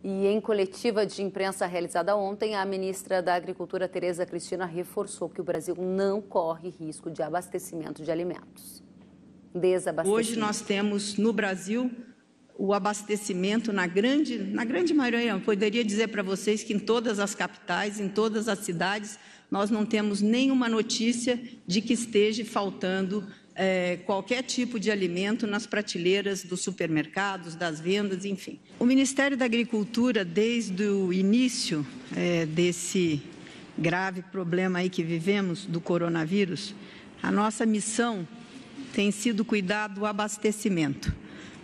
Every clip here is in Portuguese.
E em coletiva de imprensa realizada ontem, a ministra da Agricultura, Tereza Cristina, reforçou que o Brasil não corre risco de abastecimento de alimentos. Hoje nós temos no Brasil o abastecimento na grande maioria. Eu poderia dizer para vocês que em todas as capitais, em todas as cidades, nós não temos nenhuma notícia de que esteja faltando qualquer tipo de alimento nas prateleiras dos supermercados, das vendas, enfim. O Ministério da Agricultura, desde o início desse grave problema aí que vivemos do coronavírus, a nossa missão tem sido cuidar do abastecimento,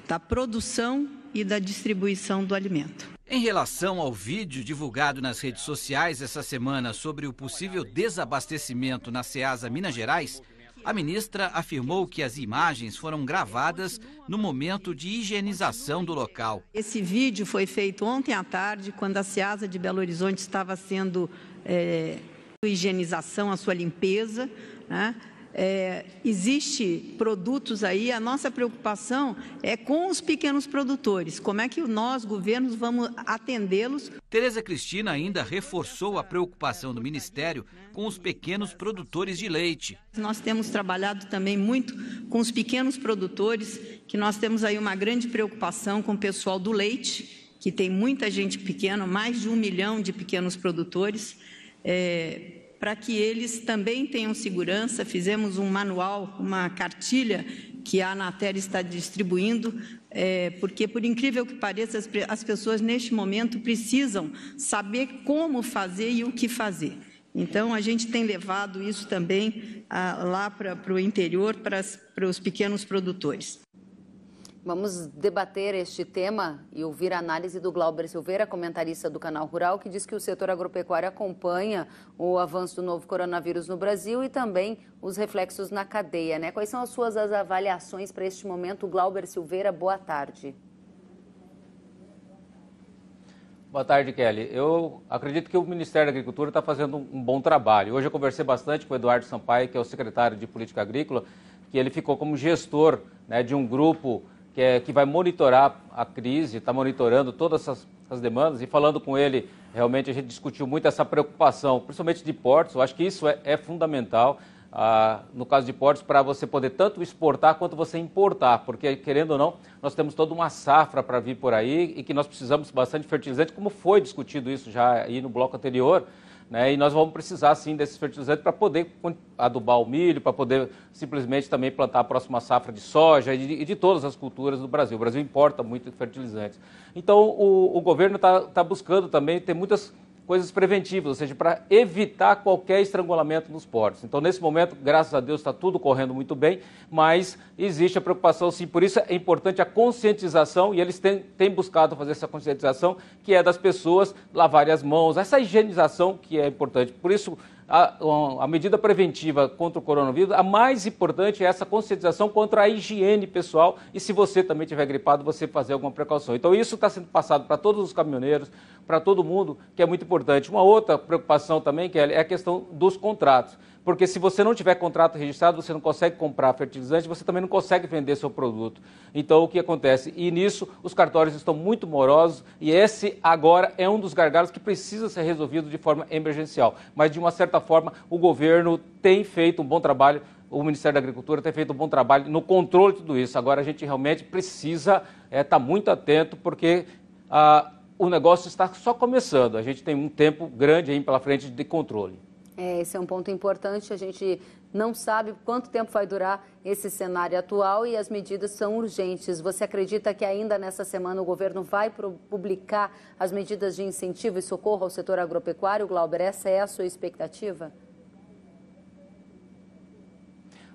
da produção e da distribuição do alimento. Em relação ao vídeo divulgado nas redes sociais essa semana sobre o possível desabastecimento na Ceasa Minas Gerais, a ministra afirmou que as imagens foram gravadas no momento de higienização do local. Esse vídeo foi feito ontem à tarde, quando a Ceasa de Belo Horizonte estava sendo higienização, a sua limpeza, né? Existe produtos aí, a nossa preocupação é com os pequenos produtores, como é que nós, governos, vamos atendê-los. Tereza Cristina ainda reforçou a preocupação do Ministério com os pequenos produtores de leite. Nós temos trabalhado também muito com os pequenos produtores, que nós temos aí uma grande preocupação com o pessoal do leite, que tem muita gente pequena, mais de 1 milhão de pequenos produtores, para que eles também tenham segurança. Fizemos um manual, uma cartilha que a Anatel está distribuindo, porque, por incrível que pareça, as pessoas neste momento precisam saber como fazer e o que fazer. Então, a gente tem levado isso também lá para o interior, para os pequenos produtores. Vamos debater este tema e ouvir a análise do Glauber Silveira, comentarista do Canal Rural, que diz que o setor agropecuário acompanha o avanço do novo coronavírus no Brasil e também os reflexos na cadeia, né? Quais são as suas avaliações para este momento? Glauber Silveira, boa tarde. Boa tarde, Kelly. Eu acredito que o Ministério da Agricultura está fazendo um bom trabalho. Hoje eu conversei bastante com o Eduardo Sampaio, que é o secretário de Política Agrícola, que ele ficou como gestor, né, de um grupo que vai monitorar a crise, está monitorando todas as demandas, e falando com ele, realmente a gente discutiu muito essa preocupação, principalmente de portos. Eu acho que isso é fundamental, no caso de portos, para você poder tanto exportar quanto você importar, porque, querendo ou não, nós temos toda uma safra para vir por aí e que nós precisamos bastante de fertilizante, como foi discutido isso já aí no bloco anterior, né? E nós vamos precisar, sim, desses fertilizantes para poder adubar o milho, para poder simplesmente também plantar a próxima safra de soja e de todas as culturas do Brasil. O Brasil importa muito fertilizantes. Então, o governo está buscando também ter muitas coisas preventivas, ou seja, para evitar qualquer estrangulamento nos portos. Então, nesse momento, graças a Deus, está tudo correndo muito bem, mas existe a preocupação, sim. Por isso é importante a conscientização, e eles têm buscado fazer essa conscientização, que é das pessoas lavarem as mãos, essa higienização que é importante. Por isso, a medida preventiva contra o coronavírus, a mais importante é essa conscientização contra a higiene pessoal, e se você também estiver gripado, você fazer alguma precaução. Então, isso está sendo passado para todos os caminhoneiros, para todo mundo, que é muito importante. Uma outra preocupação também, que é a questão dos contratos, porque se você não tiver contrato registrado, você não consegue comprar fertilizante, você também não consegue vender seu produto. Então, o que acontece? E nisso, os cartórios estão muito morosos, e esse agora é um dos gargalos que precisa ser resolvido de forma emergencial. Mas, de uma certa forma, o governo tem feito um bom trabalho, o Ministério da Agricultura tem feito um bom trabalho no controle de tudo isso. Agora, a gente realmente precisa estar muito atento, porque o negócio está só começando. A gente tem um tempo grande aí pela frente de controle. Esse é um ponto importante. A gente não sabe quanto tempo vai durar esse cenário atual e as medidas são urgentes. Você acredita que ainda nessa semana o governo vai publicar as medidas de incentivo e socorro ao setor agropecuário, Glauber? Essa é a sua expectativa?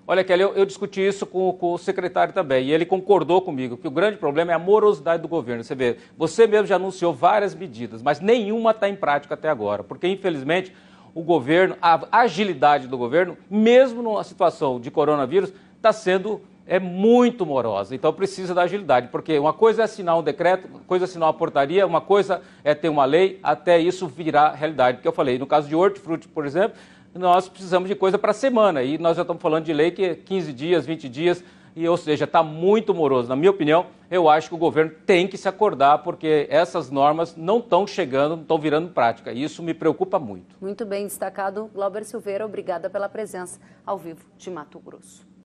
Olha, Kelly, eu discuti isso com o secretário também, e ele concordou comigo, que o grande problema é a morosidade do governo. Você vê, você mesmo já anunciou várias medidas, mas nenhuma está em prática até agora, porque, infelizmente, o governo, a agilidade do governo, mesmo numa situação de coronavírus, está sendo muito morosa. Então precisa da agilidade, porque uma coisa é assinar um decreto, uma coisa é assinar uma portaria, uma coisa é ter uma lei, até isso virar realidade. Porque eu falei, no caso de hortifruti, por exemplo, nós precisamos de coisa para semana, e nós já estamos falando de lei que é 15 dias, 20 dias, ou seja, está muito moroso. Na minha opinião, eu acho que o governo tem que se acordar, porque essas normas não estão chegando, não estão virando prática. E isso me preocupa muito. Muito bem destacado, Glauber Silveira. Obrigada pela presença ao vivo de Mato Grosso.